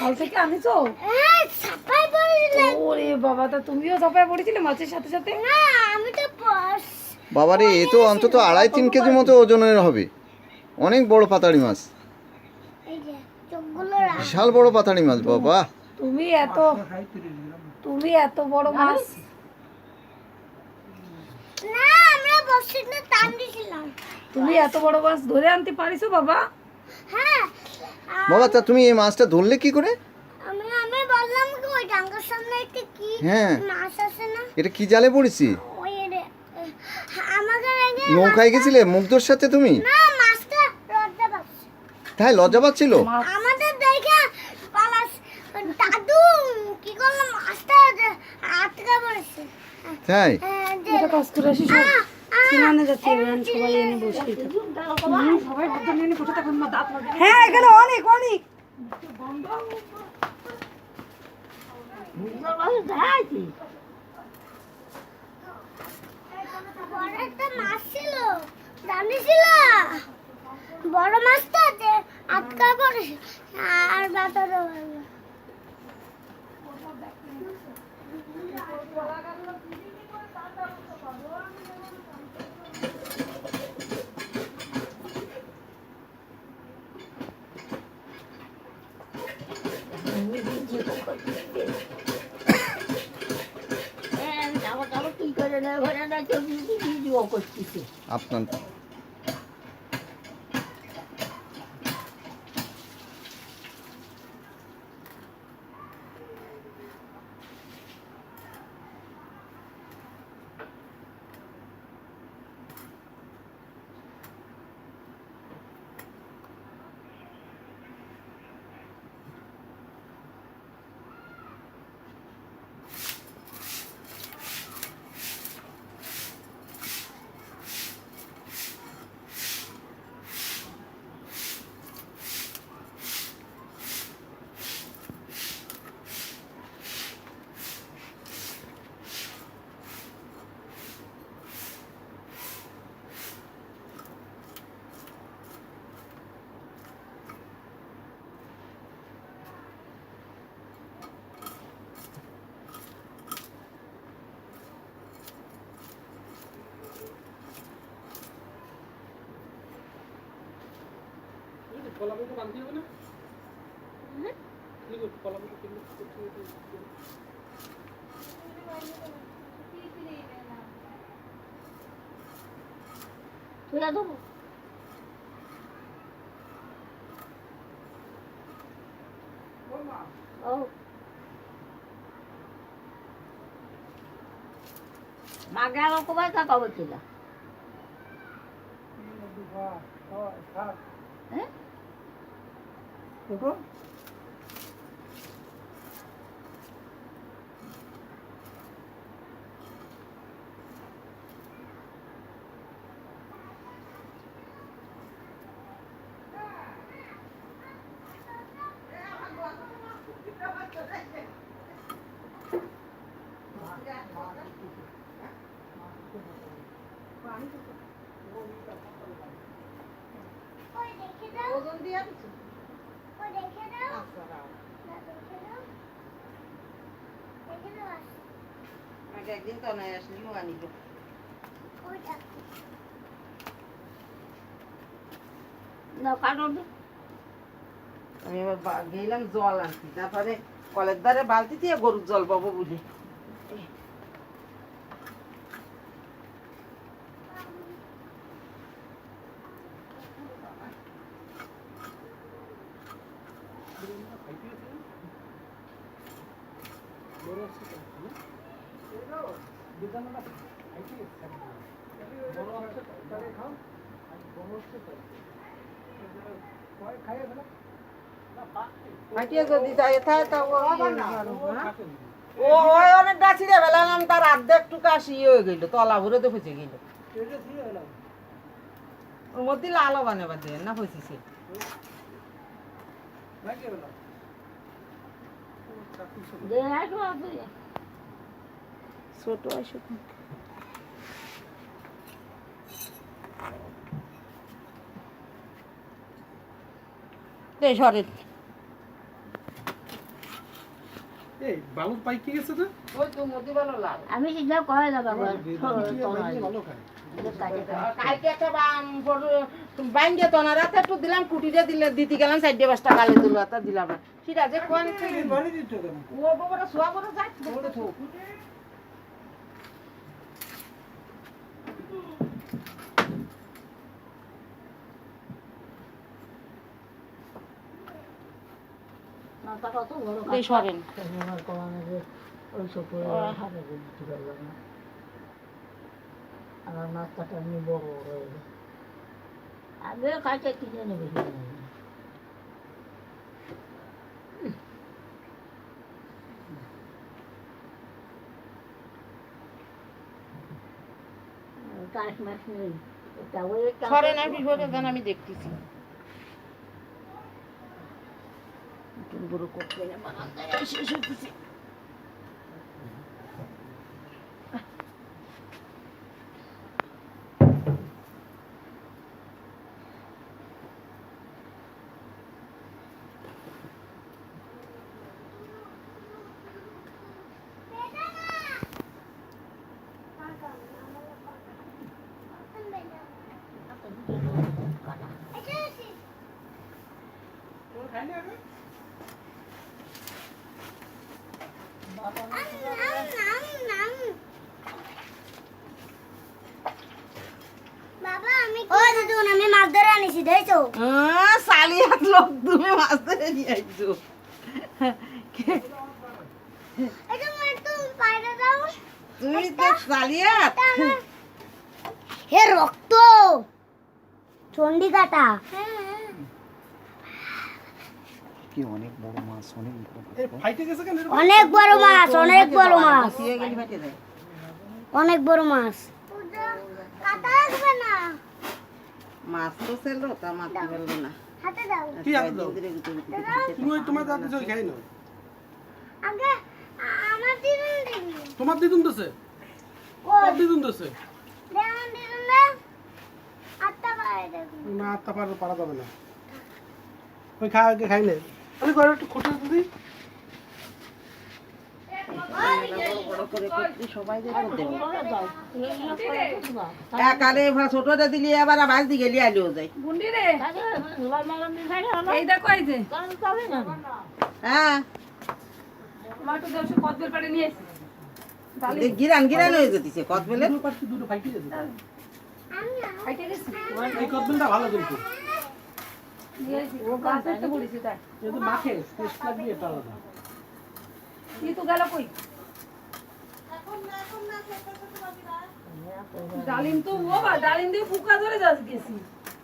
খাল থেকে আনিছো? ওরে বাবা, তা তুমিও ঝাঁপায় পড়েছিলে মাছের সাথে সাথে? বাবারে, এ তো অন্তত 2.5-3 কেজি মতো ওজনের হবে। অনেক বড় পাতাড়ি মাছ, বিশাল বড় পাতাড়ি মাছ বাবা। তুমি এত বড় মাছ তুমি এত বড় মাছ ধরে আনতে পারিছো বাবা? বাবা, তা তুমি এই মাছটা ধরলে কি করে? হ্যাঁ, এটা কি জালে পড়েছি? নৌকায় গেছিলে মুগ্ধর সাথে তুমি? তাই লজ্জা পাচ্ছিল? আমাদের দেখে পালাস দাদু কি করলো, মাছটা আটকা পড়েছে। তাই এটা কাজ করে আসি, সব সিনানে যাচ্ছে সবাই এনে বসে সবাই হাত নিয়ে বসে থাকুন, মা দাঁত লাগে। হ্যাঁ, এখানে অনেক অনেক বড় একটা মাছ ছিল, জানিছিল বড় মাছটা যে আটকা পড়েছে আর বাতারও হলো। আপনার কলাগুলো বাঁধতে হবে না? কলাগুলো কিনে তুলে দেবো। মাগে আমার কোথায় থাকা হচ্ছিল? হ্যাঁ, ওজন দিয়ে দিচ্ছি। আগে একদিন তো নয় আসলিও আনিল। আমি এবার গেলাম জল আনছি, তারপরে কলের ধারে বালতি দিয়ে গরুর জল পাবো বুঝি। হাঁটিয়ে যদি যায় তাই তা ও ওই অনেকটা ছিঁড়ে ফেলাম, তার অর্ধেক টুকা শিয়ে হয়ে গেল, তলা ভরে তো ফেঁচে গেল। ওর মধ্যে লালও বানাবার দেয় না, ফেঁচেছে ছোট আসো সরেন। এই বালুর পাই কি গেছে তো আমি সিধা কয়ে যাবো ভালো খায় কালকে একটা বাইন্দে তো না রাতে একটু দিলাম কুটিটা দিলে দিতে গেলাম 4-5 টাকা গালে দিল তা দিলাম না ঠিক আছে কোন ও বাবারা সোয়া বড় যায় এই সরেন আমার নাস্তাটা নিয়ে বড় হয়ে গেল আমিও খাইতে কিনে নেবে কাশ মাছ নেই সরেন আর বিপদে দেন আমি দেখতেছি নতুন বড় করতে না বানাতে শেষ হইতেছে বাবা আমি আমি মাছ ধরে আনিছি দেখছো সালিয়াত লোক তুমি মাছ ধরে নিয়ে আইছো এটা মার তো পায়রা দাও তুমি তো সালিয়াত হে রক্ত চন্ডি কাটা কি অনেক বড় মাছ, অনেক বড় মাছ। এই ফাইটে গেছে কেন এরকম? অনেক বড় মাছ অনেক বড় মাছ বসিয়ে গেলি ফাটে যায় অনেক বড় মাছ কাটা আসবে না মাছ তো ছিল তা মাছ ফেললো না হাতে দাও কি হাতে দাও? তুমি ওই তোমার দাঁত দিছো খাই না আগে আমার দিদুন দিবি তোমার দিদুন দছে কই দিদুন দছে দেন দিদুন না আত্তা পায় দেখুন না আত্তা পারা যাবে না ওই খাই না আমি করে একটু খুঁটে দিই বড় করে করতে সবাই দেখো দেবে একালে ছোটটা দিলি এবার ভাজ দি গেলি আলিও যায় গুন্ডি রে এই দেখো এই যে হ্যাঁ টমেটো দেওয়া কদবেল পাড়ে নিয়ে এসেছি গিরান গিরান হয়ে যেতেছে কত বেলে দুটো ফাইটে গেছে খাইতে গেছি এই কদবেলটা ভালো কিন্তু নিয়ে এসেছি ও গাছ একটা বলেছি তাই যেহেতু মাখে টেস্ট লাগবে এটা আলাদা তুই তো গেল কই ডালিম তো ও বা ডালিম দিয়ে ফুকা ধরে যাস গেছি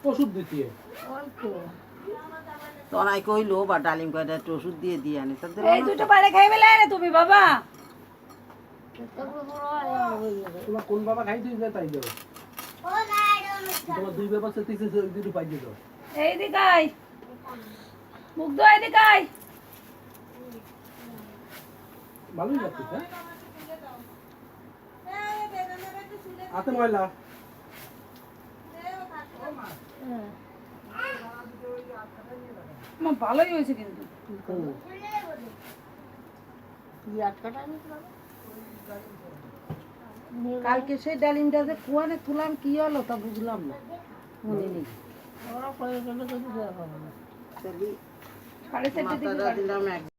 ওষুধ দিতে তনাই কইলো বা ডালিম কয়টা একটু ওষুধ দিয়ে দিয়ে আনে তাদের এই দুটো বাইরে খাইবে রে তুমি বাবা তোমার কোন বাবা খাই দিই তাই দেবো ও না এটা অনুষ্ঠান তোমার দুই বাবা সাথে দুটো পাই দিও এই দিকাই মুগ্ধ এই দিকাই ভালোই লাগছে হ্যাঁ হাতে ময়লা আমার ভালোই হয়েছে কিন্তু কালকে সেই ডালিমটা যে কুয়ানে তুলাম কি হলো তা বুঝলাম না মনে নেই সাড়ে চারটে মাথাটা দিলাম এক